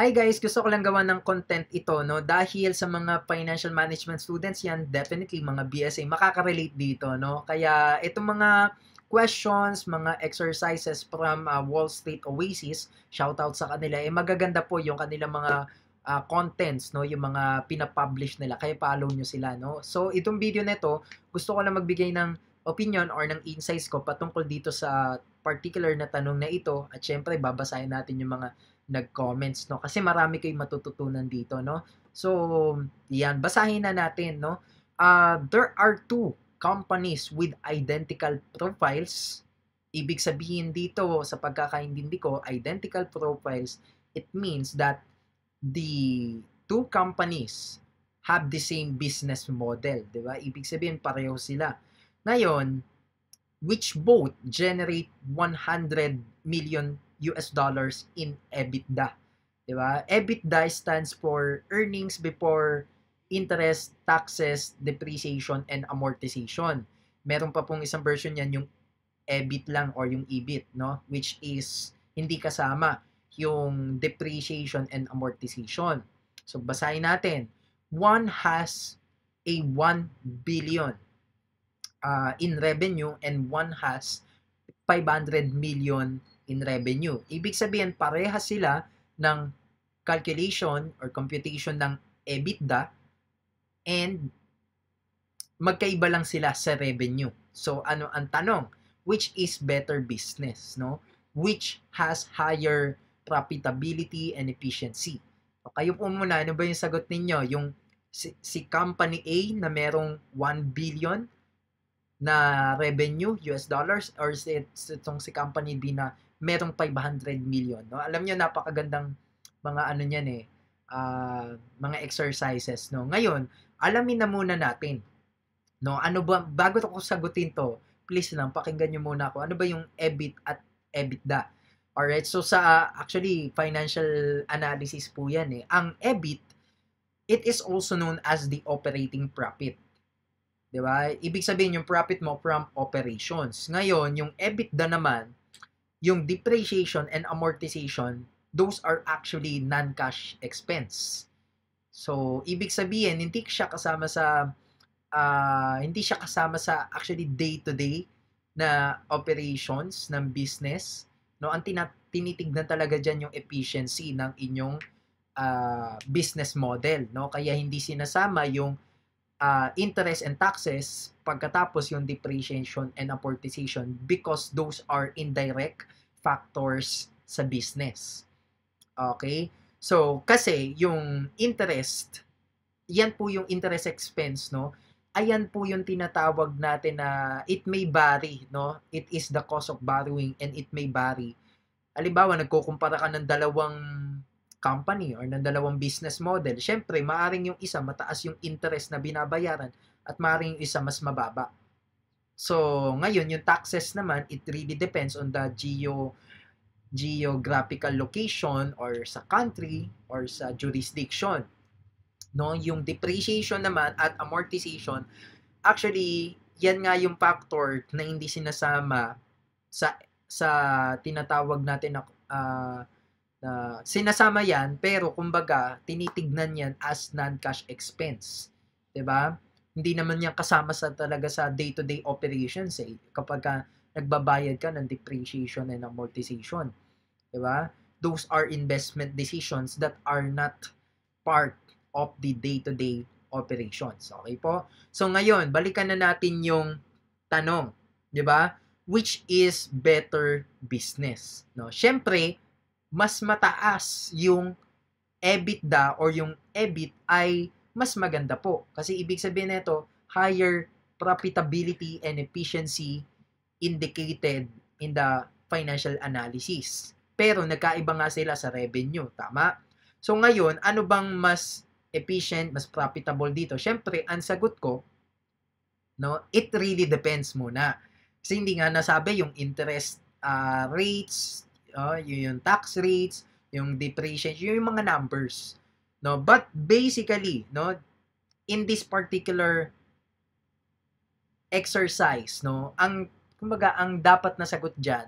Hi guys, gusto ko lang gawa ng content ito, no? Dahil sa mga financial management students yan, definitely mga BSA makaka-relate dito, no? Kaya itong mga questions, mga exercises from Wall Street Oasis, shoutout sa kanila, magaganda po yung kanilang mga contents, no? Yung mga pinapublish nila, kaya follow nyo sila, no? So, itong video nito, gusto ko lang magbigay ng opinion or ng insights ko patungkol dito sa particular na tanong na ito at syempre babasahin natin yung mga nag-comments, no? Kasi marami kayong matututunan dito, no? So, yan, basahin na natin, no? There are two companies with identical profiles. Ibig sabihin dito, sa pagkakaintindi ko, identical profiles, it means that the two companies have the same business model, di ba? Ibig sabihin, pareho sila. Ngayon, which both generate 100 million US dollars in EBITDA. 'Di ba? EBITDA stands for earnings before interest, taxes, depreciation and amortization. Meron pa pong isang version niyan yung EBIT lang or yung EBIT, no? Which is hindi kasama yung depreciation and amortization. So basahin natin. One has a 1 billion in revenue and one has 500 million in revenue. Ibig sabihin, parehas sila ng calculation or computation ng EBITDA and magkaiba lang sila sa revenue. So, ano ang tanong? Which is better business, no? Which has higher profitability and efficiency? So, kayo po muna, ano ba yung sagot ninyo? Yung si company A na merong 1 billion na revenue, US dollars, or itong si company B na merong 500 million. No? Alam niyo napakagandang mga ano niyan eh, mga exercises. No? Ngayon, alamin na muna natin. No? Ano ba, bago ko sagutin to, please lang, pakinggan niyo muna ako. Ano ba yung EBIT at EBITDA? Alright, so sa actually, financial analysis po yan eh. Ang EBIT, it is also known as the operating profit. 'Di ba? Ibig sabihin yung profit mo from operations. Ngayon, yung EBITDA naman, yung depreciation and amortization, those are actually non-cash expense. So, ibig sabihin hindi siya kasama sa actually day-to-day na operations ng business. No, ang tinitignan talaga diyan yung efficiency ng inyong business model, no? Kaya hindi sinasama yung interest and taxes, pagkatapos yung depreciation and amortization because those are indirect factors sa business. Okay? So, kasi yung interest, yan po yung interest expense, no? Ayan po yung tinatawag natin na it may vary, no? It is the cost of borrowing and it may vary. Halimbawa, nagkukumpara ka ng dalawang company or ng dalawang business model, syempre, maaring yung isa mataas yung interest na binabayaran at maaring yung isa mas mababa. So, ngayon, yung taxes naman, it really depends on the geographical location or sa country or sa jurisdiction. No, yung depreciation naman at amortization, actually, yan nga yung factor na hindi sinasama sa tinatawag natin na sinasama yan, pero kumbaga, tinitignan yan as non-cash expense. 'Di ba? Hindi naman yan kasama talaga sa day-to-day operations eh, kapag nagbabayad ka ng depreciation and amortization. 'Di ba? Those are investment decisions that are not part of the day-to-day operations. Okay po? So ngayon, balikan na natin yung tanong, 'di ba? Which is better business, no? Syempre, mas mataas yung EBITDA or yung EBIT ay mas maganda po. Kasi ibig sabihin nito, higher profitability and efficiency indicated in the financial analysis. Pero nagkaiba nga sila sa revenue, tama? So ngayon, ano bang mas efficient, mas profitable dito? Syempre, ang sagot ko, no, it really depends muna. Kasi hindi nga nasabi yung interest rates, yung tax rates, yung depreciation, yung mga numbers. No? But basically, no, in this particular exercise, no, ang kumbaga ang dapat na sagot diyan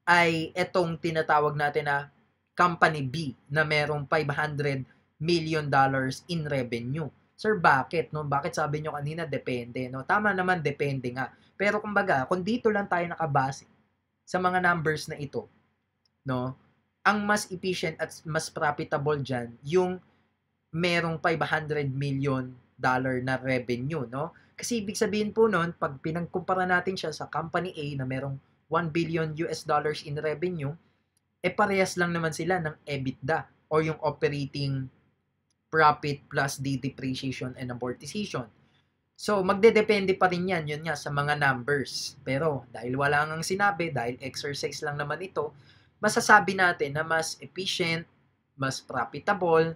ay etong tinatawag natin na company B na merong $500 million in revenue. Sir, bakit? No? Bakit sabi nyo kanina depende? No? Tama naman, depende nga. Pero kumbaga, kung dito lang tayo nakabase sa mga numbers na ito, no? Ang mas efficient at mas profitable dyan, yung merong $500 million na revenue, no? Kasi ibig sabihin po nun, pag pinagkumpara natin siya sa company A na merong $1 billion in revenue, parehas lang naman sila ng EBITDA o yung operating profit plus the depreciation and amortization. So, magdedepende pa rin yan, yun nga, sa mga numbers. Pero, dahil wala nang sinabi, dahil exercise lang naman ito, masasabi natin na mas efficient, mas profitable,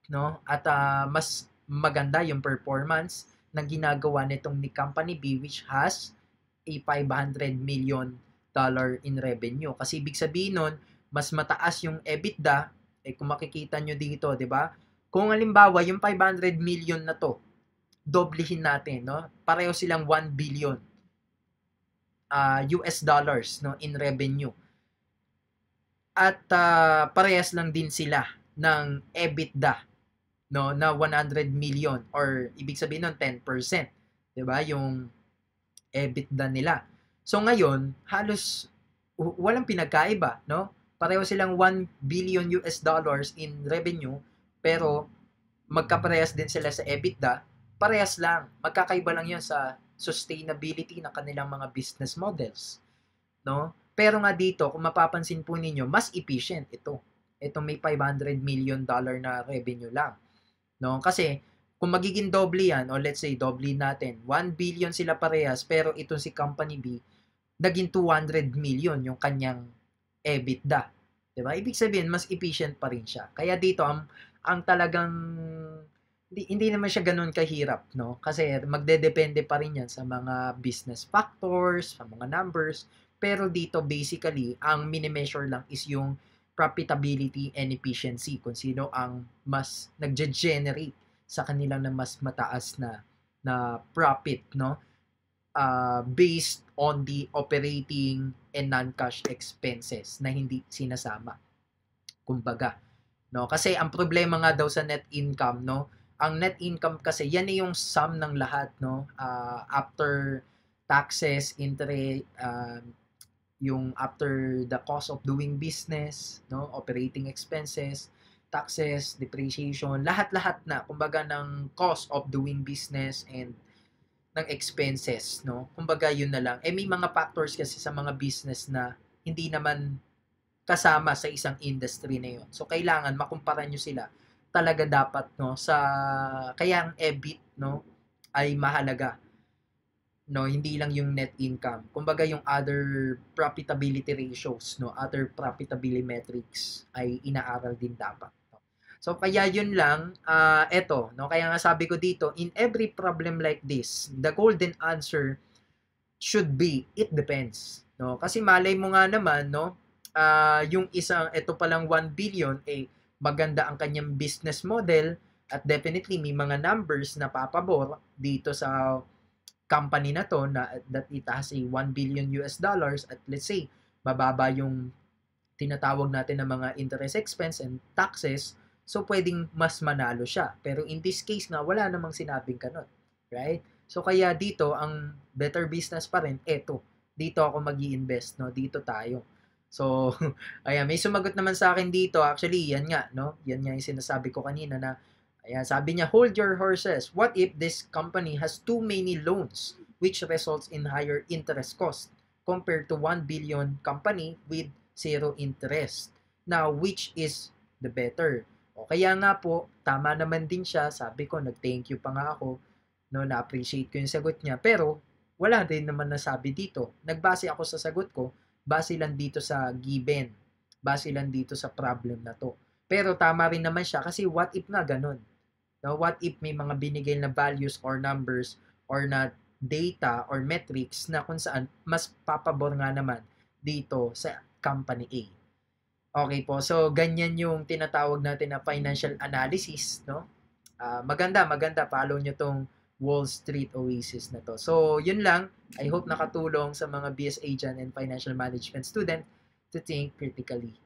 no? At mas maganda yung performance na ginagawa nitong ni Company B, which has a $500 million in revenue. Kasi ibig sabihin nun, mas mataas yung EBITDA, kung makikita nyo dito, di ba? Kung halimbawa, yung 500 million na to, doblehin natin, no? Pareho silang 1 billion US dollars, no, in revenue. At parehas lang din sila ng EBITDA, no, na 100 million or ibig sabihin nun 10%, 'di ba? Yung EBITDA nila. So ngayon, halos walang pinagkaiba, no? Pareho silang 1 billion US dollars in revenue, pero magkaparehas din sila sa EBITDA. Parehas lang. Magkakaiba lang 'yon sa sustainability ng kanilang mga business models, no? Pero nga dito, kung mapapansin po ninyo, mas efficient ito. Ito may $500 million na revenue lang, no? Kasi kung magiging doble yan, o let's say doble natin, 1 billion sila parehas, pero itong si Company B, naging 200 million yung kanyang EBITDA. Diba? Ibig sabihin, mas efficient pa rin siya. Kaya dito, ang talagang hindi naman siya ganun kahirap, no? Kasi magdedepende pa rin yan sa mga business factors, sa mga numbers, pero dito basically, ang mini-measure lang is yung profitability and efficiency, kung sino ang mas nagge-generate sa kanilang na mas mataas na profit, no? Based on the operating and non-cash expenses na hindi sinasama. Kumbaga, no? Kasi ang problema nga daw sa net income, no? Ang net income kasi yan ay yung sum ng lahat, no? After taxes, interest, yung after the cost of doing business, no? Operating expenses, taxes, depreciation, lahat-lahat na, kumbaga, ng cost of doing business and ng expenses, no? Kumbaga, yun na lang. May mga factors kasi sa mga business na hindi naman kasama sa isang industry na yun. So, kailangan makumpara nyo sila. Talaga dapat, no? Kaya ang EBIT, no? Ay mahalaga. No, hindi lang yung net income. Kumbaga yung other profitability ratios, no, other profitability metrics ay inaaral din dapat. So kaya yun lang, eto, no, kaya nga sabi ko dito, in every problem like this, the golden answer should be it depends, no? Kasi malay mo nga naman, no, yung isang ito palang 1 billion maganda ang kanyang business model at definitely may mga numbers na papabor dito sa company na to na that it has a 1 billion US dollars at let's say mababa yung tinatawag natin na mga interest expense and taxes, so pwedeng mas manalo siya. Pero in this case nga, wala namang sinabing ganun. Right? So kaya dito, ang better business pa rin, dito ako mag-i-invest, no? Dito tayo. So, ayan, may sumagot naman sa akin dito. Actually, yan nga, no? Yan nga yung sinasabi ko kanina na, ayan, sabi niya, hold your horses. What if this company has too many loans which results in higher interest cost compared to 1 billion company with zero interest? Now, which is the better? O kaya nga po, tama naman din siya. Sabi ko, nag-thank you pa nga ako. No, na-appreciate ko yung sagot niya. Pero, wala din naman nasabi dito. Nagbase ako sa sagot ko, base lang dito sa given. Base lang dito sa problem na to. Pero tama rin naman siya kasi what if na ganun? No, what if may mga binigay na values or numbers or na data or metrics na kung saan mas papabor nga naman dito sa company A. Okay po, so ganyan yung tinatawag natin na financial analysis, no? Maganda, follow nyo tong Wall Street Oasis na to. So, yun lang. I hope nakatulong sa mga BSA dyan and financial management student to think critically.